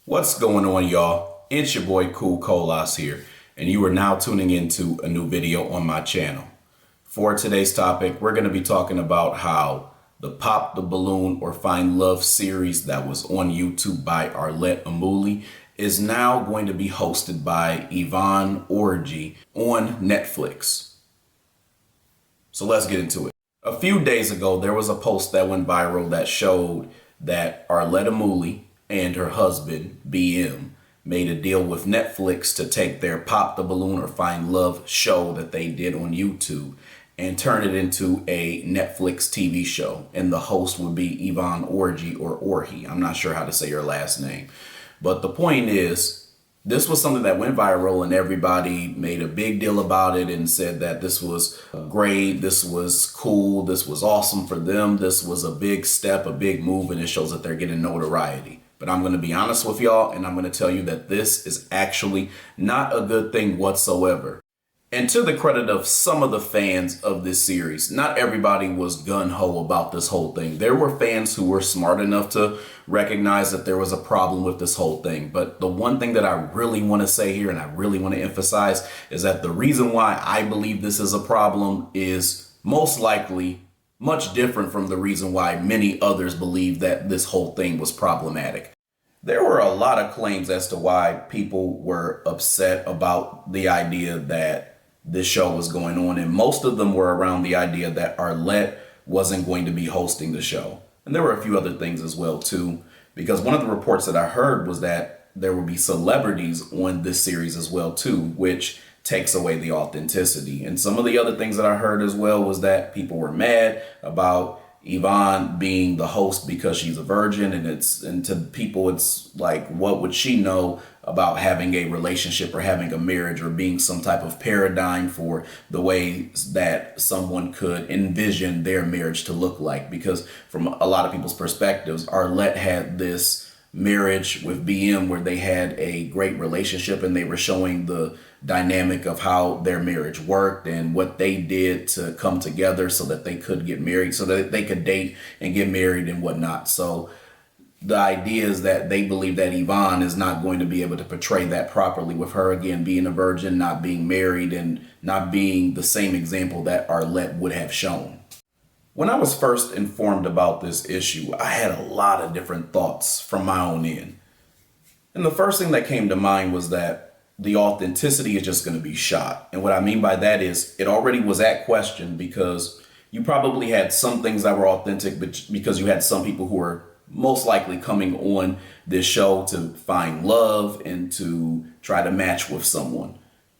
What's going on, y'all? It's your boy Cool Colas here, and you are now tuning into a new video on my channel. For today's topic, we're going to be talking about how the Pop the Balloon or Find Love series that was on YouTube by Arlette Amuli is now going to be hosted by Yvonne Orji on Netflix. So let's get into it. A few days ago, there was a post that went viral that showed that Arlette Amuli and her husband, BM, made a deal with Netflix to take their Pop the Balloon or Find Love show that they did on YouTube and turn it into a Netflix TV show. And the host would be Yvonne Orji or Orhi. I'm not sure how to say her last name. But the point is, this was something that went viral and everybody made a big deal about it and said that this was great, this was cool, this was awesome for them, this was a big step, a big move, and it shows that they're getting notoriety. But I'm going to be honest with y'all, and I'm going to tell you that this is actually not a good thing whatsoever. And to the credit of some of the fans of this series, not everybody was gung-ho about this whole thing. There were fans who were smart enough to recognize that there was a problem with this whole thing. But the one thing that I really want to say here and I really want to emphasize is that the reason why I believe this is a problem is most likely much different from the reason why many others believe that this whole thing was problematic. There were a lot of claims as to why people were upset about the idea that this show was going on, and most of them were around the idea that Arlette wasn't going to be hosting the show. And there were a few other things as well too, because one of the reports that I heard was that there would be celebrities on this series as well too, which takes away the authenticity. And some of the other things that I heard as well was that people were mad about Yvonne being the host because she's a virgin, and to people it's like, what would she know about having a relationship or having a marriage or being some type of paradigm for the ways that someone could envision their marriage to look like? Because from a lot of people's perspectives, Arlette had this marriage with BM where they had a great relationship and they were showing the dynamic of how their marriage worked and what they did to come together so that they could get married, so that they could date and get married and whatnot. So the idea is that they believe that Yvonne is not going to be able to portray that properly, with her again being a virgin, not being married, and not being the same example that Arlette would have shown. When I was first informed about this issue, I had a lot of different thoughts from my own end. And the first thing that came to mind was that the authenticity is just going to be shot. And what I mean by that is it already was at question, because you probably had some things that were authentic, but because you had some people who were most likely coming on this show to find love and to try to match with someone.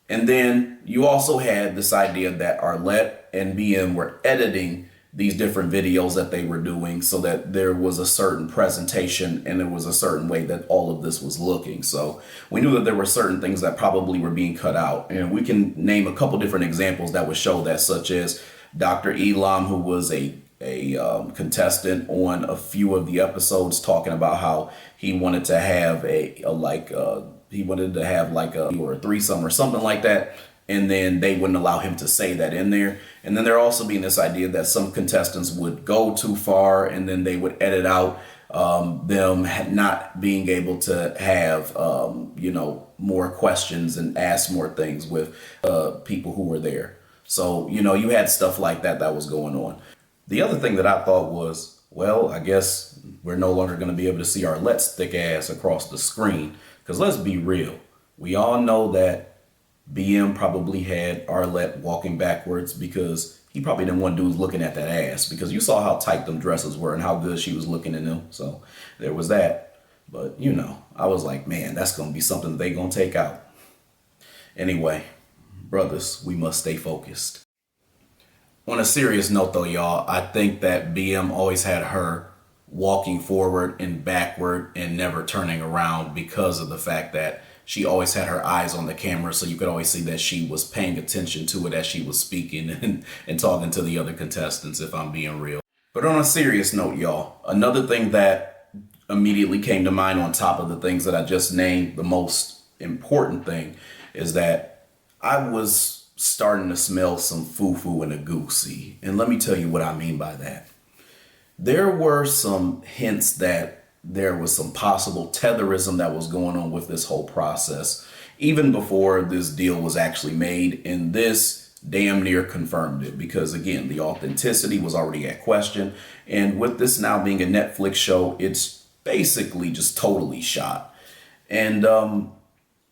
And then you also had this idea that Arlette and BM were editing these different videos that they were doing so that there was a certain presentation and there was a certain way that all of this was looking. So we knew that there were certain things that probably were being cut out. And we can name a couple different examples that would show that, such as Dr. Elam, who was a contestant on a few of the episodes, talking about how he wanted to have a threesome or something like that. And then they wouldn't allow him to say that in there. And then there also being this idea that some contestants would go too far and then they would edit out them not being able to have, more questions and ask more things with people who were there. So, you had stuff like that was going on. The other thing that I thought was, well, I guess we're no longer going to be able to see Arlette's thick ass across the screen. Because let's be real. We all know that BM probably had Arlette walking backwards because he probably didn't want dudes looking at that ass, because you saw how tight them dresses were and how good she was looking in them. So there was that. But, I was like, man, that's going to be something that they going to take out. Anyway, brothers, we must stay focused. On a serious note, though, y'all, I think that BM always had her walking forward and backward and never turning around because of the fact that she always had her eyes on the camera, so you could always see that she was paying attention to it as she was speaking and talking to the other contestants, if I'm being real. But on a serious note, y'all, another thing that immediately came to mind on top of the things that I just named, the most important thing, is that I was starting to smell some foo-foo in a goosey. And let me tell you what I mean by that. There were some hints that there was some possible tetherism that was going on with this whole process, even before this deal was actually made. And this damn near confirmed it, because again, the authenticity was already at question. And with this now being a Netflix show, it's basically just totally shot. And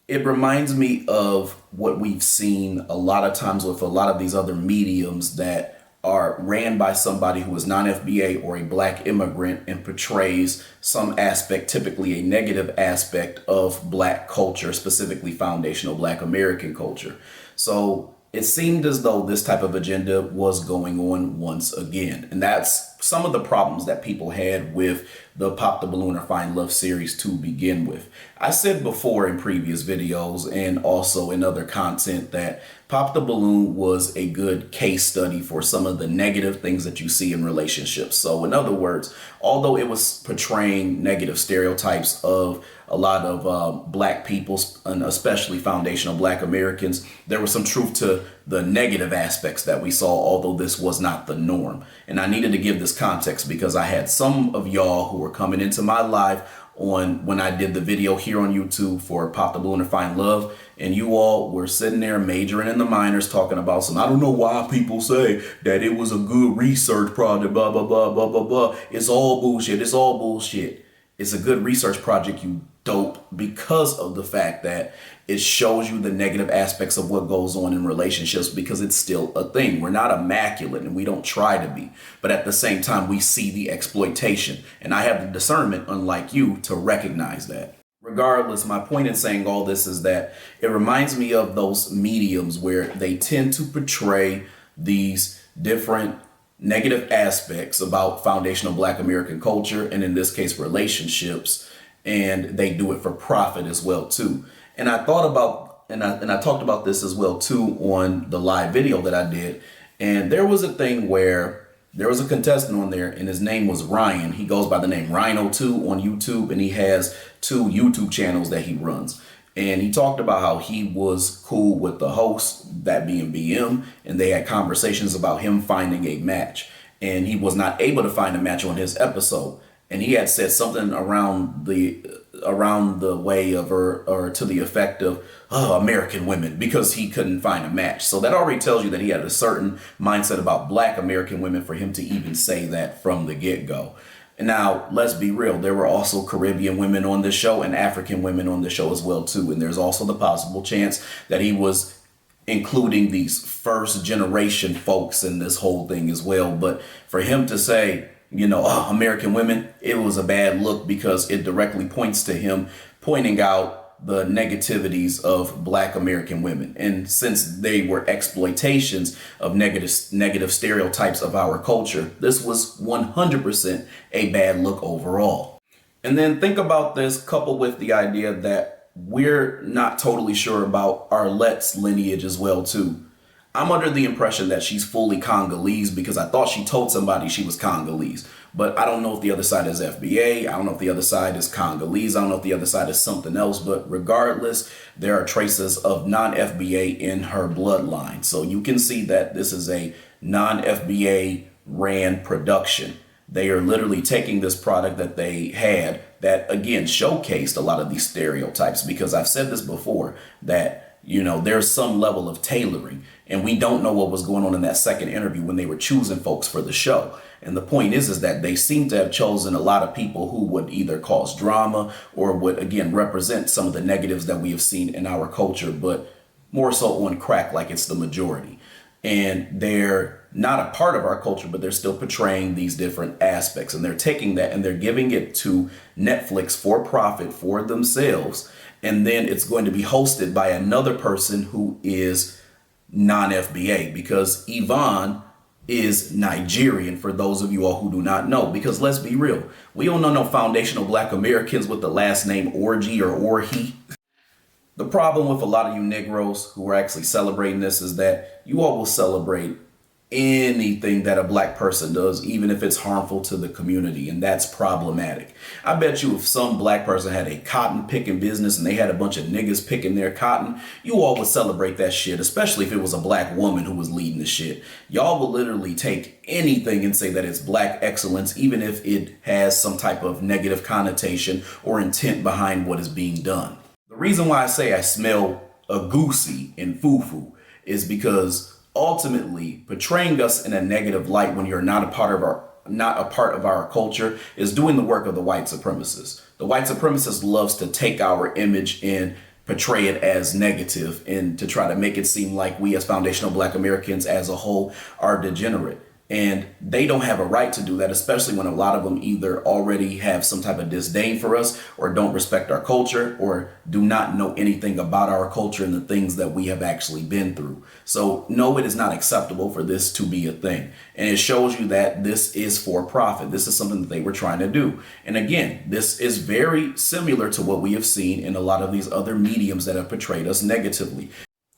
it reminds me of what we've seen a lot of times with a lot of these other mediums that are ran by somebody who is non-FBA or a black immigrant and portrays some aspect, typically a negative aspect of black culture, specifically foundational black American culture. So it seemed as though this type of agenda was going on once again. And that's some of the problems that people had with the Pop the Balloon or Find Love series to begin with. I said before in previous videos and also in other content that Pop the Balloon was a good case study for some of the negative things that you see in relationships. So in other words, although it was portraying negative stereotypes of a lot of black people, and especially foundational black Americans, there was some truth to the negative aspects that we saw, although this was not the norm. And I needed to give this context because I had some of y'all who were coming into my live on when I did the video here on YouTube for Pop the Balloon or Find Love, and you all were sitting there majoring in the minors talking about some, I don't know why people say that it was a good research project, blah, blah, blah, blah, blah, blah. It's all bullshit. It's all bullshit. It's a good research project, you dope, because of the fact that it shows you the negative aspects of what goes on in relationships, because it's still a thing. We're not immaculate and we don't try to be, but at the same time, we see the exploitation, and I have the discernment, unlike you, to recognize that. Regardless, my point in saying all this is that it reminds me of those mediums where they tend to portray these different negative aspects about foundational black American culture, and in this case, relationships, and they do it for profit as well too. And I thought about, and I talked about this as well too on the live video that I did. And there was a thing where there was a contestant on there, and his name was Ryan. He goes by the name Rhino2 on YouTube, and he has 2 YouTube channels that he runs. And he talked about how he was cool with the host, that being BM, and they had conversations about him finding a match. And he was not able to find a match on his episode. And he had said something around the way of, or to the effect of, American women, because he couldn't find a match. So that already tells you that he had a certain mindset about black American women for him to even say that from the get-go. And now, let's be real, there were also Caribbean women on this show and African women on the show as well too. And there's also the possible chance that he was including these first generation folks in this whole thing as well. But for him to say, American women, it was a bad look, because it directly points to him pointing out the negativities of black American women. And since they were exploitations of negative stereotypes of our culture, this was 100% a bad look overall. And then think about this, coupled with the idea that we're not totally sure about Arlette's lineage as well too. I'm under the impression that she's fully Congolese, because I thought she told somebody she was Congolese. But I don't know if the other side is FBA. I don't know if the other side is Congolese. I don't know if the other side is something else. But regardless, there are traces of non-FBA in her bloodline. So you can see that this is a non-FBA ran production. They are literally taking this product that they had that, again, showcased a lot of these stereotypes, because I've said this before, that there's some level of tailoring, and we don't know what was going on in that second interview when they were choosing folks for the show. And the point is that they seem to have chosen a lot of people who would either cause drama or would, again, represent some of the negatives that we have seen in our culture, but more so on crack, like it's the majority. And they're not a part of our culture, but they're still portraying these different aspects, and they're taking that and they're giving it to Netflix for profit for themselves. And then it's going to be hosted by another person who is non-FBA, because Yvonne is Nigerian, for those of you all who do not know. Because let's be real, we don't know no foundational black Americans with the last name Orgy or Orhi. The problem with a lot of you Negroes who are actually celebrating this is that you all will celebrate anything that a black person does, even if it's harmful to the community, and that's problematic. I bet you if some black person had a cotton picking business and they had a bunch of niggas picking their cotton, you all would celebrate that shit, especially if it was a black woman who was leading the shit. Y'all will literally take anything and say that it's black excellence, even if it has some type of negative connotation or intent behind what is being done. The reason why I say I smell a goosey and foo-foo is because ultimately portraying us in a negative light when you're not a part of our culture is doing the work of the white supremacist. The white supremacist loves to take our image and portray it as negative and to try to make it seem like we as foundational black Americans as a whole are degenerate. And they don't have a right to do that, especially when a lot of them either already have some type of disdain for us or don't respect our culture or do not know anything about our culture and the things that we have actually been through. So no, it is not acceptable for this to be a thing. And it shows you that this is for profit. This is something that they were trying to do. And again, this is very similar to what we have seen in a lot of these other mediums that have portrayed us negatively.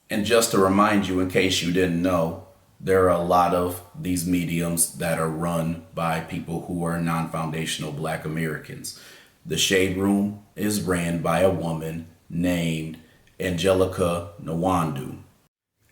And just to remind you, in case you didn't know, there are a lot of these mediums that are run by people who are non-foundational black Americans. The Shade Room is ran by a woman named Angelica Nwandu.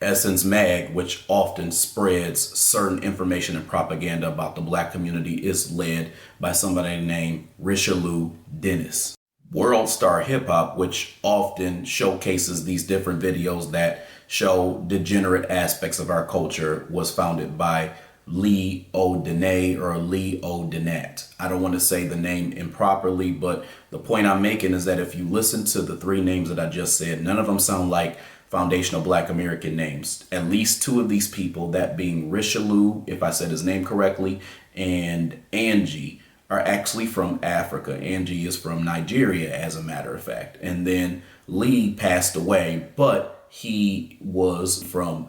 Essence Mag, which often spreads certain information and propaganda about the black community, is led by somebody named Richelieu Dennis. World Star Hip Hop, which often showcases these different videos that show degenerate aspects of our culture, was founded by Lee O'Denay or Lee O'Denat. I don't want to say the name improperly, but the point I'm making is that if you listen to the three names that I just said, none of them sound like foundational black American names. At least two of these people, that being Richelieu, if I said his name correctly, and Angie, are actually from Africa. Angie is from Nigeria, as a matter of fact. And then Lee passed away, but he was from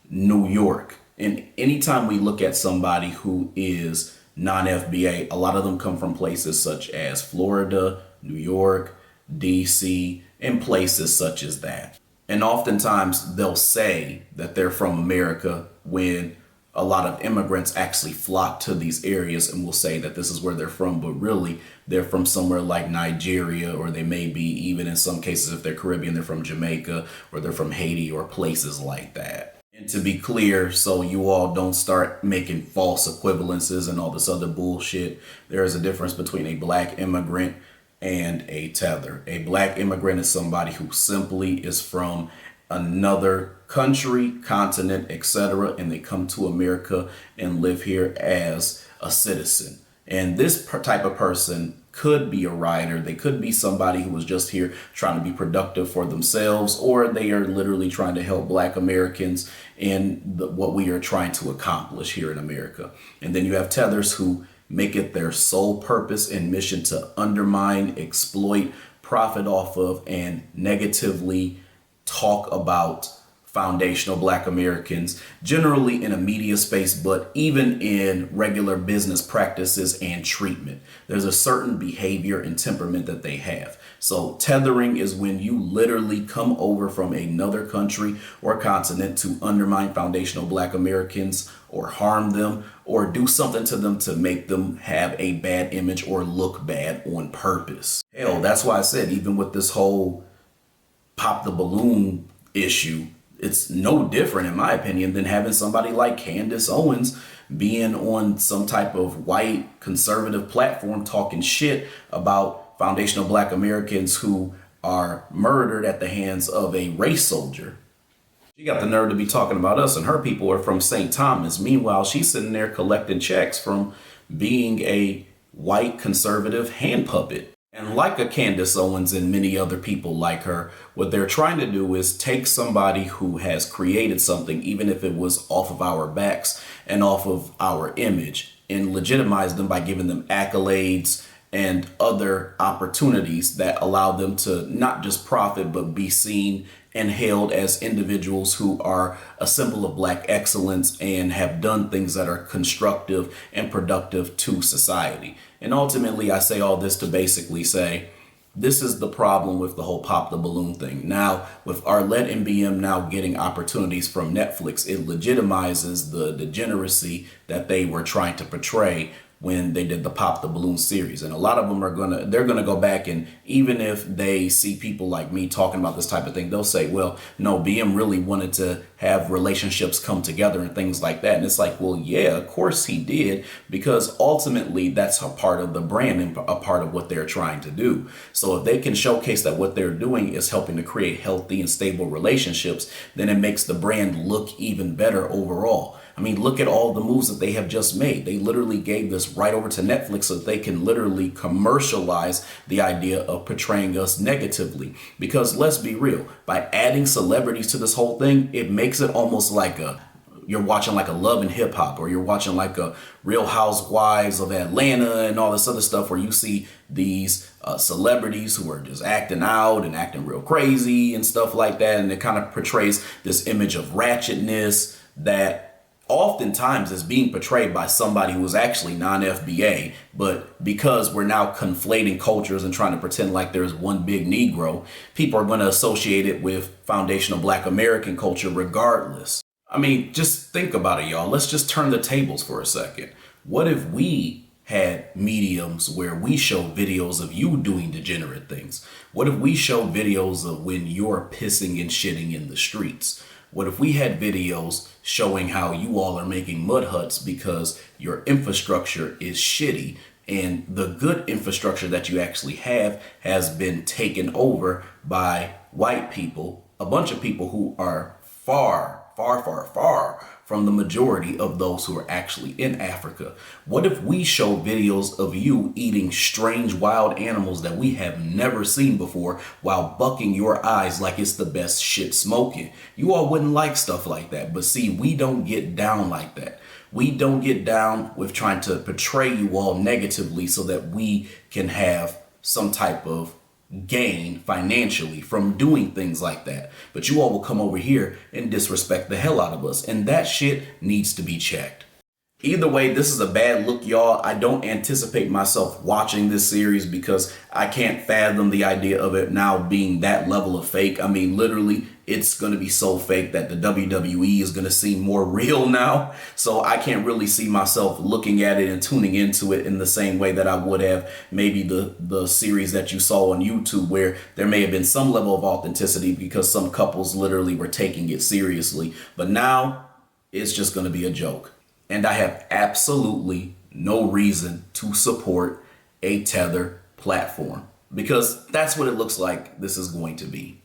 New York. And anytime we look at somebody who is non-FBA, a lot of them come from places such as Florida, New York, DC, and places such as that. And oftentimes they'll say that they're from America when a lot of immigrants actually flock to these areas and will say that this is where they're from, but really they're from somewhere like Nigeria, or they may be, even in some cases, if they're Caribbean, they're from Jamaica, or they're from Haiti, or places like that. And to be clear, so you all don't start making false equivalences and all this other bullshit, there is a difference between a black immigrant and a tether. A black immigrant is somebody who simply is from another country, continent, etc., and they come to America and live here as a citizen. And this type of person could be a writer. They could be somebody who was just here trying to be productive for themselves, or they are literally trying to help black Americans in what we are trying to accomplish here in America. And then you have tethers who make it their sole purpose and mission to undermine, exploit, profit off of, and negatively talk about foundational black Americans, generally in a media space, but even in regular business practices and treatment. There's a certain behavior and temperament that they have. So tethering is when you literally come over from another country or continent to undermine foundational black Americans or harm them or do something to them to make them have a bad image or look bad on purpose. Hell, that's why I said, even with this whole pop the balloon issue, it's no different, in my opinion, than having somebody like Candace Owens being on some type of white conservative platform talking shit about foundational black Americans who are murdered at the hands of a race soldier. She got the nerve to be talking about us, and her people are from St. Thomas. Meanwhile, she's sitting there collecting checks from being a white conservative hand puppet. And like a Candace Owens and many other people like her, what they're trying to do is take somebody who has created something, even if it was off of our backs and off of our image, and legitimize them by giving them accolades and other opportunities that allow them to not just profit, but be seen and hailed as individuals who are a symbol of black excellence and have done things that are constructive and productive to society. And ultimately, I say all this to basically say, This is the problem with the whole pop the balloon thing. Now, with Arlette and BM now getting opportunities from Netflix, it legitimizes the degeneracy that they were trying to portray when they did the Pop the Balloon series. And a lot of them they're gonna go back, and even if they see people like me talking about this type of thing, they'll say, well, no, BM really wanted to have relationships come together and things like that. And it's like, well, yeah, of course he did, because ultimately that's a part of the brand and a part of what they're trying to do. So if they can showcase that what they're doing is helping to create healthy and stable relationships, then it makes the brand look even better overall. I mean, look at all the moves that they have just made. They literally gave this right over to Netflix so that they can literally commercialize the idea of portraying us negatively. Because let's be real, by adding celebrities to this whole thing, it makes it almost like you're watching like a Love and Hip Hop, or you're watching like a Real Housewives of Atlanta and all this other stuff, where you see these celebrities who are just acting out and acting real crazy and stuff like that. And it kind of portrays this image of ratchetness that oftentimes is being portrayed by somebody who is actually non-FBA, but because we're now conflating cultures and trying to pretend like there's one big Negro, people are going to associate it with foundational Black American culture regardless. I mean, just think about it, y'all. Let's just turn the tables for a second. What if we had mediums where we show videos of you doing degenerate things? What if we show videos of when you're pissing and shitting in the streets? What if we had videos showing how you all are making mud huts because your infrastructure is shitty, and the good infrastructure that you actually have has been taken over by white people, a bunch of people who are far from the majority of those who are actually in Africa? What if we show videos of you eating strange wild animals that we have never seen before while bucking your eyes like it's the best shit smoking? You all wouldn't like stuff like that. But see, we don't get down like that. We don't get down with trying to portray you all negatively so that we can have some type of gain financially from doing things like that. But you all will come over here and disrespect the hell out of us, and that shit needs to be checked. Either way, this is a bad look, y'all. I don't anticipate myself watching this series because I can't fathom the idea of it now being that level of fake. I mean, literally, it's going to be so fake that the WWE is going to seem more real now. So I can't really see myself looking at it and tuning into it in the same way that I would have maybe the series that you saw on YouTube, where there may have been some level of authenticity because some couples literally were taking it seriously. But now it's just going to be a joke. And I have absolutely no reason to support a tether platform, because that's what it looks like this is going to be.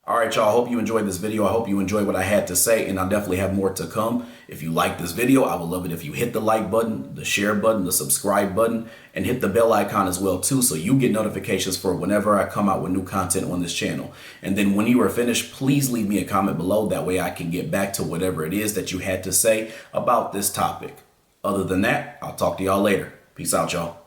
All right, y'all, I hope you enjoyed this video. I hope you enjoyed what I had to say, and I'll definitely have more to come. If you like this video, I would love it if you hit the like button, the share button, the subscribe button, and hit the bell icon as well too, so you get notifications for whenever I come out with new content on this channel. And then when you are finished, please leave me a comment below. That way I can get back to whatever it is that you had to say about this topic. Other than that, I'll talk to y'all later. Peace out, y'all.